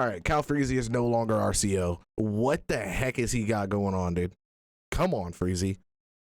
All right, Calfreezy is no longer our CO. What the heck is he got going on, dude? Come on, Freezy.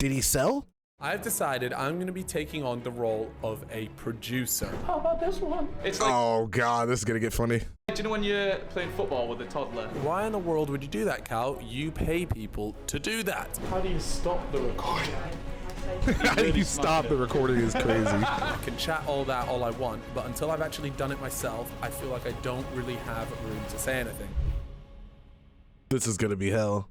Did he sell? I've decided I'm going to be taking on the role of a producer. How about this one? It's like, Oh, God, this is going to get funny. do you know when you're playing football with a toddler? Why in the world would you do that, Cal? You pay people to do that. How do you stop the recording? How do you stop the recording is crazy. I can chat all that all I want, but until I've actually done it myself, I feel like I don't really have room to say anything. This is going to be hell.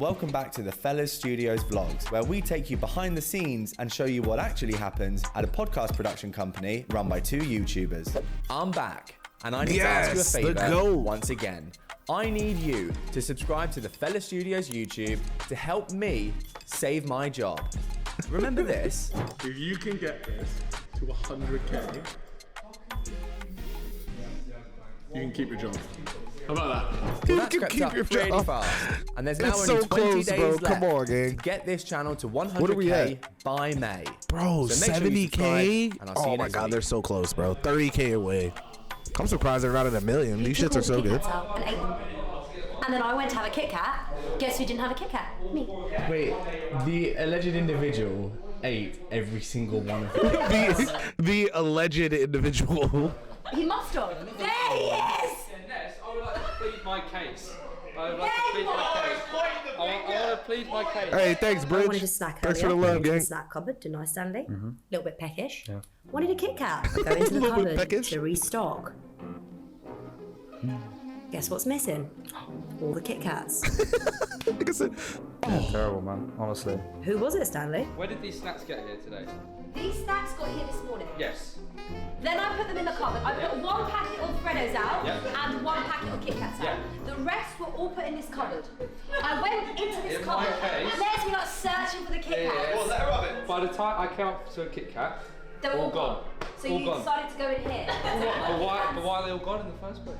Welcome back to the Fellas Studios vlogs, where we take you behind the scenes and show you what actually happens at a podcast production company run by two YouTubers. I'm back, and I need to ask you a favor once again. I need you to subscribe to the Fellas Studios YouTube to help me save my job. Remember this? If you can get this to 100k, you can keep your job. How about that? Well, that's crept up pretty fast, and there's now only 20 days left to get this channel to 100k by May. Bro, so 70k? and I'll see you Oh my next God, week. they're so close, bro. 30k away. I'm surprised they're not at 1 million. These shits are so good. And ate them. And then I went to have a Kit Kat. Guess who didn't have a Kit Kat? Me. Wait, the alleged individual ate every single one of them. the alleged individual. He must have. There he is! I would like to plead my case. I would like to plead my case. I want to plead my case. Hey, thanks, Bridge. I wanted a snack Thanks for earlier. the love, Went into gang. the snack cupboard, didn't I, Stanley? Mm-hmm. Little bit peckish. Yeah. Wanted a Kit Kat. Go into the Little bit cupboard peckish. to restock. Guess what's missing? All the Kit Kats. Like I said, Terrible, man. Honestly. Who was it, Stanley? Where did these snacks get here today? These snacks got here this morning. Yes. Then I put them in the cupboard. I put one packet of Freddos out and one packet of Kit Kats out. The rest were all put in this cupboard. I went into this In cupboard my case- and there's me like searching for the Kit Kats. that rubbish? By the time I came up to a Kit Kat, They were all gone. So All you gone. decided to go in here. but why are they all gone in the first place?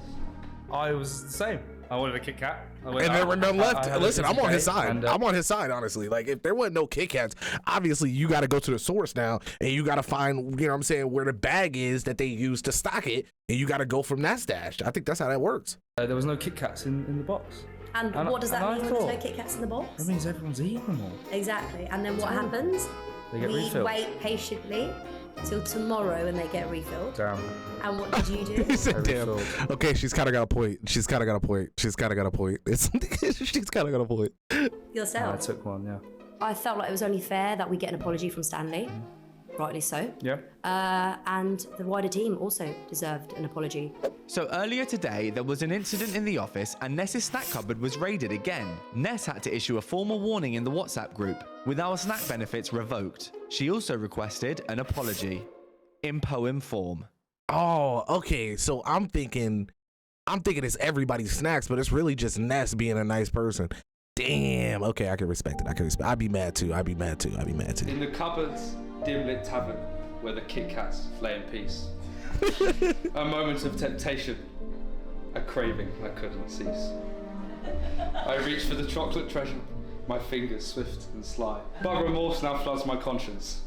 I was the same. I wanted a Kit Kat. and there were none left. Listen, I'm on his side. And, I'm on his side, honestly. Like, if there wasn't no Kit Kats, obviously you got to go to the source now, and you got to find, you know what I'm saying, where the bag is that they use to stock it, and you got to go from that stash. I think that's how that works. there was no Kit Kats in the box. And what does that and I mean when there's no thought- Kit Kats in the box? That means everyone's eating them all. Exactly. And then what happens? They get We refilled. wait patiently till tomorrow and they get refilled. Damn. And what did you do? He said, damn. Refilled. Okay, she's kind of got a point. She's kind of got a point. She's kind of got a point. She's kind of got a point. I Yourself. took one, yeah. I felt like it was only fair that we get an apology from Stanley. Rightly so. Yeah. And the wider team also deserved an apology. So earlier today, there was an incident in the office and Ness's snack cupboard was raided again. Ness had to issue a formal warning in the WhatsApp group, with our snack benefits revoked. She also requested an apology in poem form. Oh, okay. So I'm thinking it's everybody's snacks, but it's really just Ness being a nice person. Damn. Okay, I can respect it. I'd be mad too. In the cupboard's dim-lit tavern, where the Kit Kats lay in peace. A moment of temptation, a craving I couldn't cease. I reached for the chocolate treasure, my fingers swift and sly. But remorse now floods my conscience,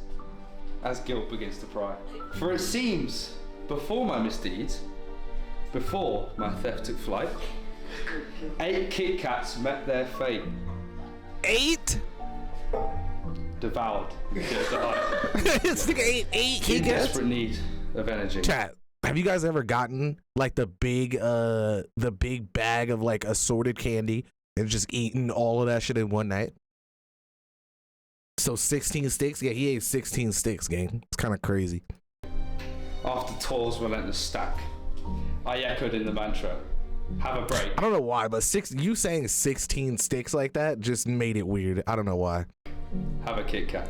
as guilt begins to pry. For it seems, before my misdeeds, before my theft took flight, 8 Kit Kats met their fate. 8? Devoured in pure delight. It's like 8 In Kit Kats. desperate need of energy. Chat. Have you guys ever gotten like the big bag of like assorted candy and just eaten all of that shit in one night? So 16 sticks? Yeah, he ate 16 sticks, gang. It's kind of crazy. After toil's relentless stack, I echoed in the mantra, have a break. I don't know why, but you saying 16 sticks like that just made it weird. I don't know why. Have a Kit Kat.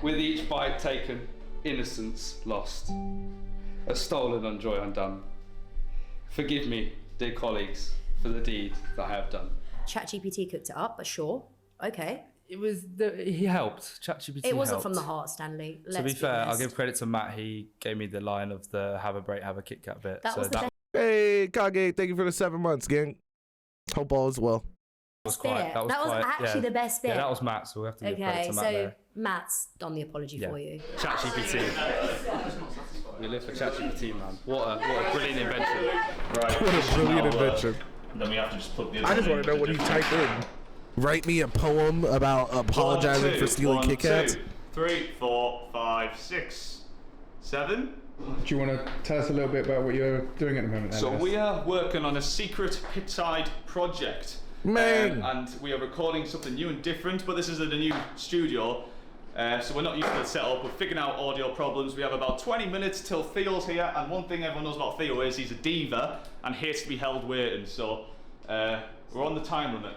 With each bite taken, innocence lost. A stolen on joy undone. Forgive me, dear colleagues, for the deed that I have done. ChatGPT cooked it up, but sure. Okay. It was he helped. ChatGPT It wasn't helped. from the heart, Stanley. To be fair, I'll honest. give credit to Matt. He gave me the line of the have a break, have a Kit Kat bit. That was the Hey, Kage, thank you for the 7 months, gang. Hope all is well. best quite- bit. that was That was quite- actually yeah. the best bit. Yeah, that was Matt, so we have to give credit Okay, to Matt so there. Matt's done the apology Yeah. for you. ChatGPT. We live for ChatGPT, man. What a brilliant invention. Right. What a brilliant invention. Then we have to just plug the other I just one want to know into what you different- type in. Write me a poem about apologizing 1, 2, for stealing 1, Kit Kats. 2, 3, 4, 5, 6, 7. Do you want to tell us a little bit about what you're doing at the moment? So Ellis? we are working on a secret pitside project. Man. And we are recording something new and different, but this is in a new studio. So we're not used to the setup. We're figuring out audio problems. We have about 20 minutes till Theo's here, and one thing everyone knows about Theo is he's a diva and hates to be held waiting. So we're on the time limit.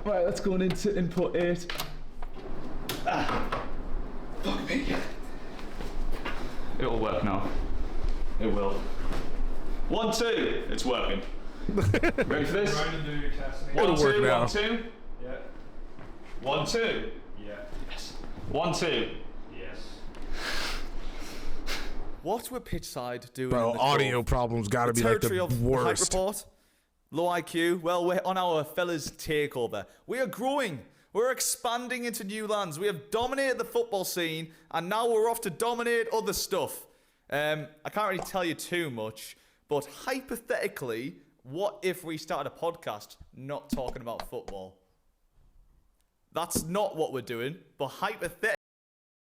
Right, let's go on into input 8. Fuck me. It'll work now. It will. 1, 2. It's working. Ready for this? It'll 1, 2, work now. 1, 2. Yeah. 1, 2. Yeah. Yes. 1, 2. Yes. What were Pitchside doing Bro, in the audio Cove? problems gotta The be like territory the of Hype worst. Report, low IQ. Well, we're on our fellas takeover. We are growing. We're expanding into new lands. We have dominated the football scene, and now we're off to dominate other stuff. I can't really tell you too much, but hypothetically, what if we started a podcast not talking about football? That's not what we're doing, but hypothetically.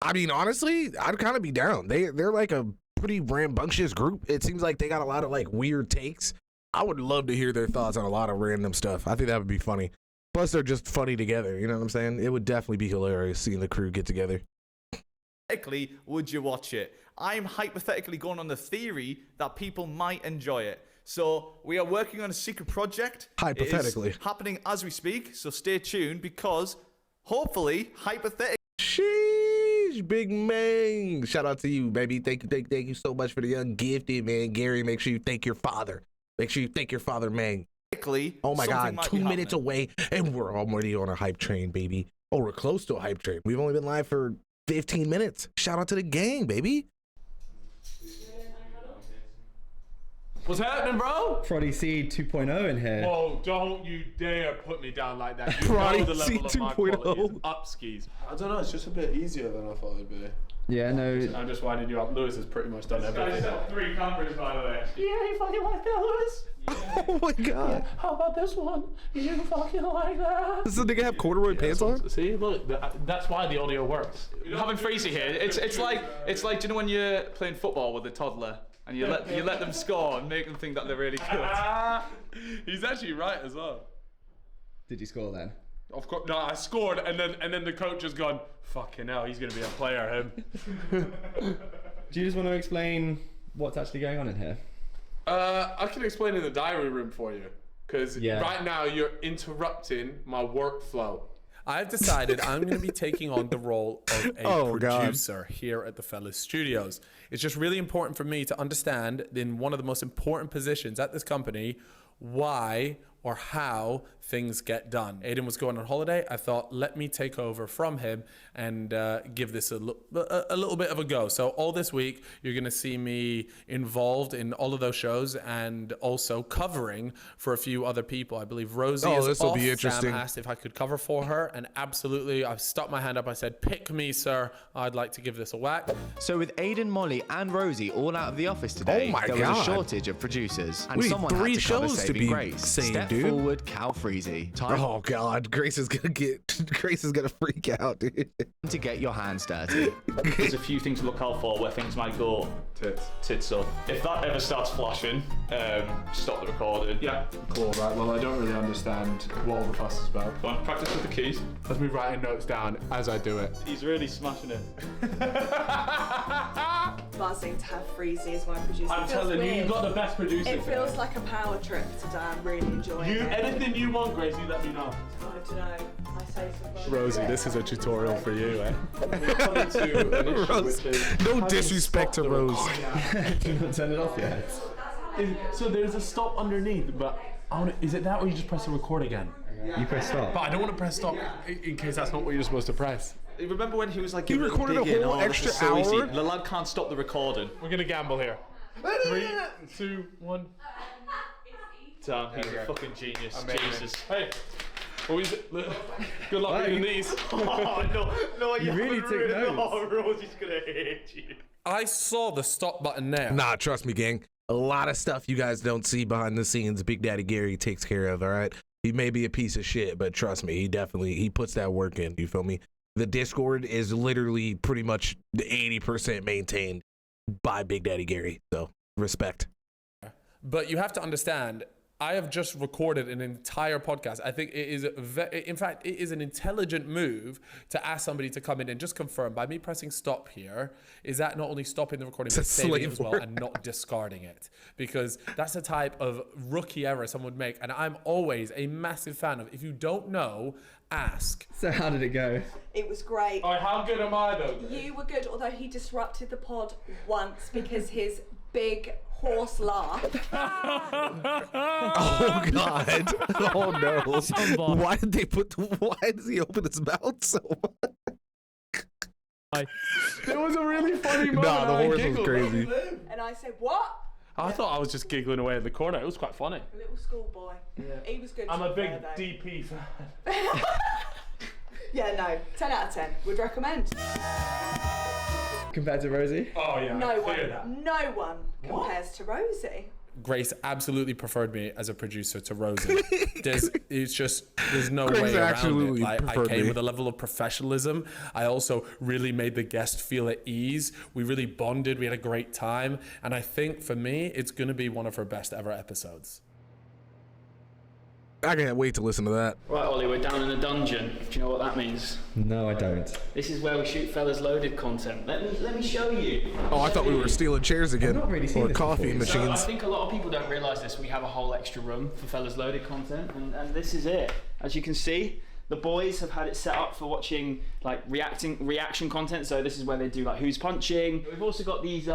I mean, honestly, I'd kind of be down. They're like a pretty rambunctious group. It seems like they got a lot of like weird takes. I would love to hear their thoughts on a lot of random stuff. I think that would be funny. Plus, they're just funny together. You know what I'm saying? It would definitely be hilarious seeing the crew get together. Hypothetically, would you watch it? I'm hypothetically going on the theory that people might enjoy it. So we are working on a secret project. Hypothetically. It is happening as we speak, so stay tuned because hopefully, hypothetically. Sheesh, big man. Shout out to you, baby. Thank you so much for the young gifted, man. Gary, make sure you thank your father. Make sure you thank your father, man. Oh my God, 2 minutes away, and we're already on a hype train, baby. Oh, we're close to a hype train. We've only been live for 15 minutes. Shout out to the gang, baby. What's happening, bro? Prodigy Seed 2.0 in here. Whoa, don't you dare put me down like that. You Prodigy know the level of my 2.0. quality is up skis. I don't know, it's just a bit easier than I thought it'd be. Yeah, no. I'm just winding you up. Lewis has pretty much done everything. 3 cameras, by the way. Yeah, you fucking like that, Lewis? Oh my God. How about this one? You fucking like that? Does the nigga have corduroy pants on? See, look, that's why the audio works. Having Freezy here, it's like do you know when you're playing football with a toddler and you let them score and make them think that they're really good? He's actually right as well. Did you score then? Of course, no, I scored, and then the coach has gone, fucking hell, he's gonna be a player, him. Do you just want to explain what's actually going on in here? I can explain in the diary room for you, because right now you're interrupting my workflow. I've decided I'm going to be taking on the role of a God. producer here at the Fellas Studios. It's just really important for me to understand in one of the most important positions at this company why or how things get done. Aiden was going on holiday. I thought, let me take over from him and give this a little bit of a go. So all this week, you're going to see me involved in all of those shows and also covering for a few other people. I believe Rosie is this will off. be interesting. Sam asked if I could cover for her, and absolutely, I stuck my hand up. I said, pick me, sir. I'd like to give this a whack. So with Aiden, Molly, and Rosie all out of the office today, Oh my there was God. a shortage of producers, and We need someone 3 had to cover shows to saving be grace. saved, Step dude. forward, Calfreezy. Time Oh God, Grace is gonna freak out, dude. to get your hands dirty. There's a few things to look out for where things might go tits up. If that ever starts flashing, stop the recording. Yeah, cool, right, well, I don't really understand what all the fuss is about. Go on, practice with the keys. That's me writing notes down as I do it. He's really smashing it. Buzzing to have Freezy as my producer. I'm It feels telling you, weird. you've got the best producer. It feels like a power trip today. I'm really enjoying it. Anything you want, Gracie, let me know. I don't know. I say so. Rosie, this is a tutorial for you, eh? Rose, no disrespect to Rose. Do you not turn it off yet? So there's a stop underneath, but is it that or you just press the record again? You press stop. But I don't want to press stop in case that's not what you're supposed to press. Remember when he was like, He recorded a digging, whole this extra is so easy. hour? The lad can't stop the recording. We're gonna gamble here. 3, 2, 1. Damn, he's a fucking genius. Amazing. Jesus. Hey, Good luck reading these. No, You really took notes. Oh, Rosie's gonna hate you. I saw the stop button there. Nah, trust me, gang. A lot of stuff you guys don't see behind the scenes, Big Daddy Gary takes care of, all right? He may be a piece of shit, but trust me, he puts that work in, you feel me? The Discord is literally pretty much 80% maintained by Big Daddy Gary, so respect. But you have to understand, I have just recorded an entire podcast. I think it is, in fact, it is an intelligent move to ask somebody to come in and just confirm by me pressing stop here, is that not only stopping the recording, but saving it as well and not discarding it. Because that's the type of rookie error someone would make. And I'm always a massive fan of, if you don't know, ask. So how did it go? It was great. Alright, how good am I though? You were good, although he disrupted the pod once because his big horse laugh. Oh God! Oh no! Why does he open his mouth so much? It was a really funny moment. Nah, the I horse was giggled. crazy. And I said, what? I thought I was just giggling away in the corner. It was quite funny. A little schoolboy. Yeah. He was good. I'm to a be big fair, though. DP fan. Yeah, no. 10 out of 10. Would recommend. Compared to Rosie? Oh yeah. No one compares to Rosie. Grace absolutely preferred me as a producer to Rosie. There's no Grace way around absolutely it. I preferred came me. with a level of professionalism. I also really made the guest feel at ease. We really bonded. We had a great time. And I think for me, it's going to be one of her best ever episodes. I can't wait to listen to that. Right, Ollie, we're down in the dungeon. Do you know what that means? No, I don't. This is where we shoot Fellas Loaded content. Let me show you. Oh, I thought we were stealing chairs again, not really seen or this coffee before. So I machines. think a lot of people don't realise this. We have a whole extra room for Fellas Loaded content, and this is it. As you can see, the boys have had it set up for watching like reaction content. So this is where they do like who's punching. We've also got these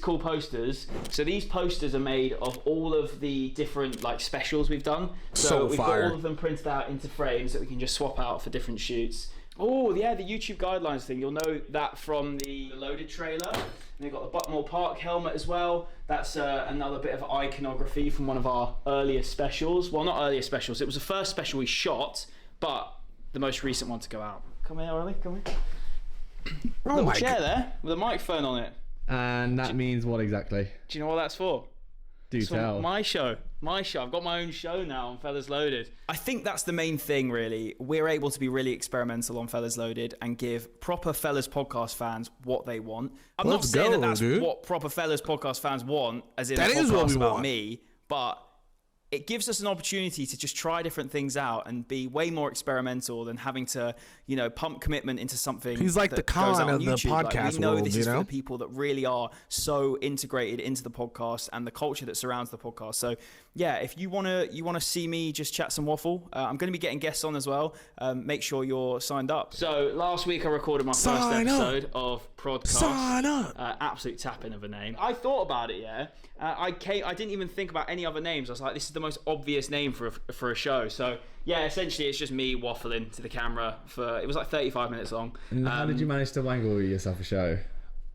cool posters. So these posters are made of all of the different like specials we've done. So we've fire. got all of them printed out into frames that we can just swap out for different shoots. Oh yeah, the YouTube guidelines thing. You'll know that from the Loaded trailer. And they've got the Buckmore Park helmet as well. That's another bit of iconography from one of our earliest specials. Well, not earliest specials. It was the first special we shot, but the most recent one to go out. Come here, Ollie. Come here. Oh Little my chair God. there with a microphone on it. And that means what exactly? Do you know what that's for? Do It's tell. for my show. I've got my own show now on Fellas Loaded. I think that's the main thing, really. We're able to be really experimental on Fellas Loaded and give proper Fellas podcast fans what they want. I'm not Let's saying go, that that's dude. what proper Fellas podcast fans want, as in That a is what podcast we about want. me, but it gives us an opportunity to just try different things out and be way more experimental than having to, pump commitment into something. He's like that the goes out Khan on of the YouTube. Like, podcast we know world, this you is know? for the people that really are so integrated into the podcast and the culture that surrounds the podcast. So yeah, if you wanna see me just chat some waffle, I'm going to be getting guests on as well. Make sure you're signed up. So last week I recorded my first Sign up. episode of Prodcast. Sign up. Absolute tapping of a name. I thought about it, yeah. I didn't even think about any other names. I was like, this is the most obvious name for a show. So yeah, essentially it's just me waffling to the camera it was like 35 minutes long. And how did you manage to wangle yourself a show?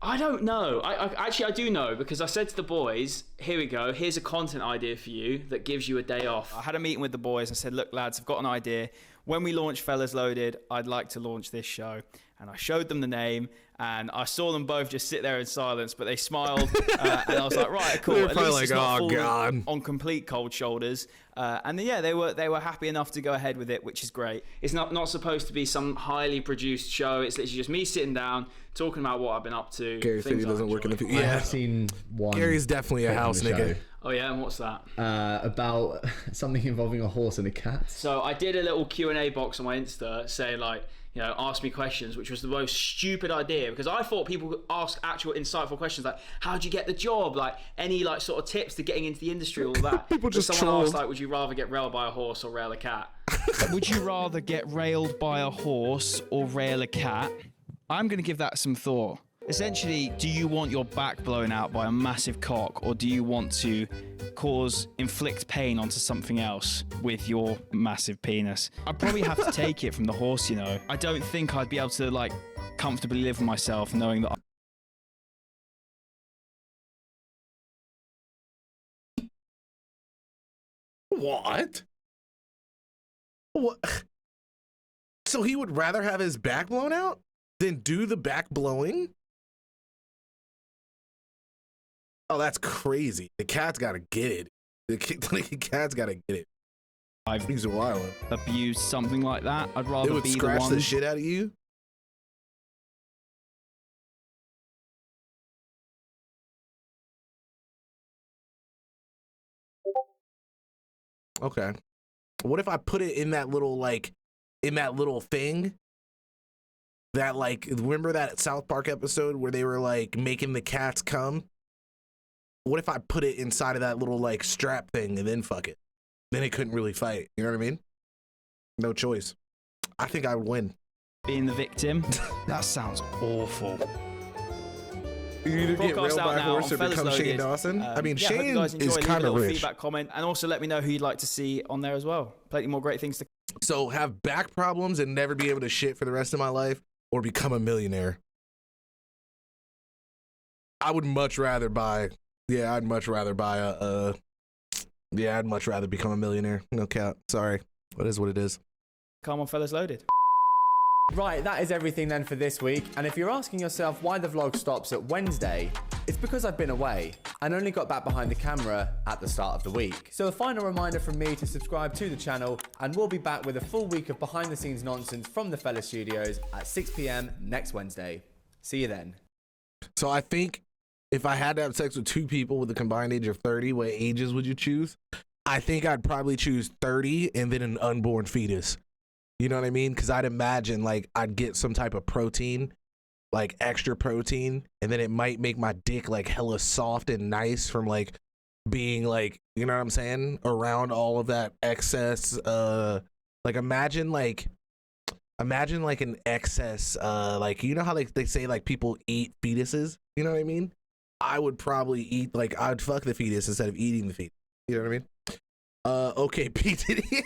I don't know. I do know, because I said to the boys, here we go, here's a content idea for you that gives you a day off. I had a meeting with the boys and said, look lads, I've got an idea. When we launch Fellas Loaded, I'd like to launch this show. And I showed them the name, and I saw them both just sit there in silence, but they smiled. And I was like, right, cool. They were At probably least it's like, not "Oh, falling God." on complete cold shoulders. And then, yeah, they were happy enough to go ahead with it, which is great. It's not supposed to be some highly produced show. It's literally just me sitting down, talking about what I've been up to. Gary said he things I doesn't work in the enjoy. future. I Yeah, have seen one. Gary's definitely a clip from house the nigga. show, Oh yeah, and what's that? about something involving a horse and a cat. So I did a little Q&A box on my Insta saying like, ask me questions, which was the most stupid idea, because I thought people would ask actual insightful questions like, how'd you get the job? Like any like sort of tips to getting into the industry, all that. People But just someone asked trolled. like, would you rather get railed by a horse or rail a cat? Would you rather get railed by a horse or rail a cat? I'm going to give that some thought. Essentially, do you want your back blown out by a massive cock, or do you want to inflict pain onto something else with your massive penis? I'd probably have to take it from the horse, I don't think I'd be able to like comfortably live with myself knowing that What? What? So he would rather have his back blown out than do the back blowing? Oh, that's crazy. The cat's got to get it. The cat's got to get it. He's wild. Abuse something like that. I'd rather It would be the scratch one. the shit out of you. Okay. What if I put it in that little thing that remember that South Park episode where they were like making the cats come? What if I put it inside of that little like strap thing and then fuck it? Then it couldn't really fight. You know what I mean? No choice. I think I would win. Being the victim. That sounds awful. You either get railed by a horse or become Shane Dawson. I mean, Shane is kind of rich. Feedback, comment, and also let me know who you'd like to see on there as well. Plenty more great things to. So have back problems and never be able to shit for the rest of my life, or become a millionaire. I would much rather buy. Yeah, I'd much rather buy Yeah, I'd much rather become a millionaire. No cap. Sorry. What is what it is. Come on, fellas, loaded. Right, that is everything then for this week. And if you're asking yourself why the vlog stops at Wednesday, it's because I've been away and only got back behind the camera at the start of the week. So a final reminder from me to subscribe to the channel, and we'll be back with a full week of behind the scenes nonsense from the Fella Studios at 6 p.m. next Wednesday. See you then. So I think if I had to have sex with two people with a combined age of 30, what ages would you choose? I think I'd probably choose 30 and then an unborn fetus. You know what I mean? Because I'd imagine like I'd get some type of protein, like extra protein, and then it might make my dick like hella soft and nice from like being like, you know what I'm saying, around all of that excess. Like imagine like an excess, like, you know how they say like people eat fetuses? You know what I mean? I would probably eat, like, I'd fuck the fetus instead of eating the fetus. You know what I mean? Okay, P. Diddy.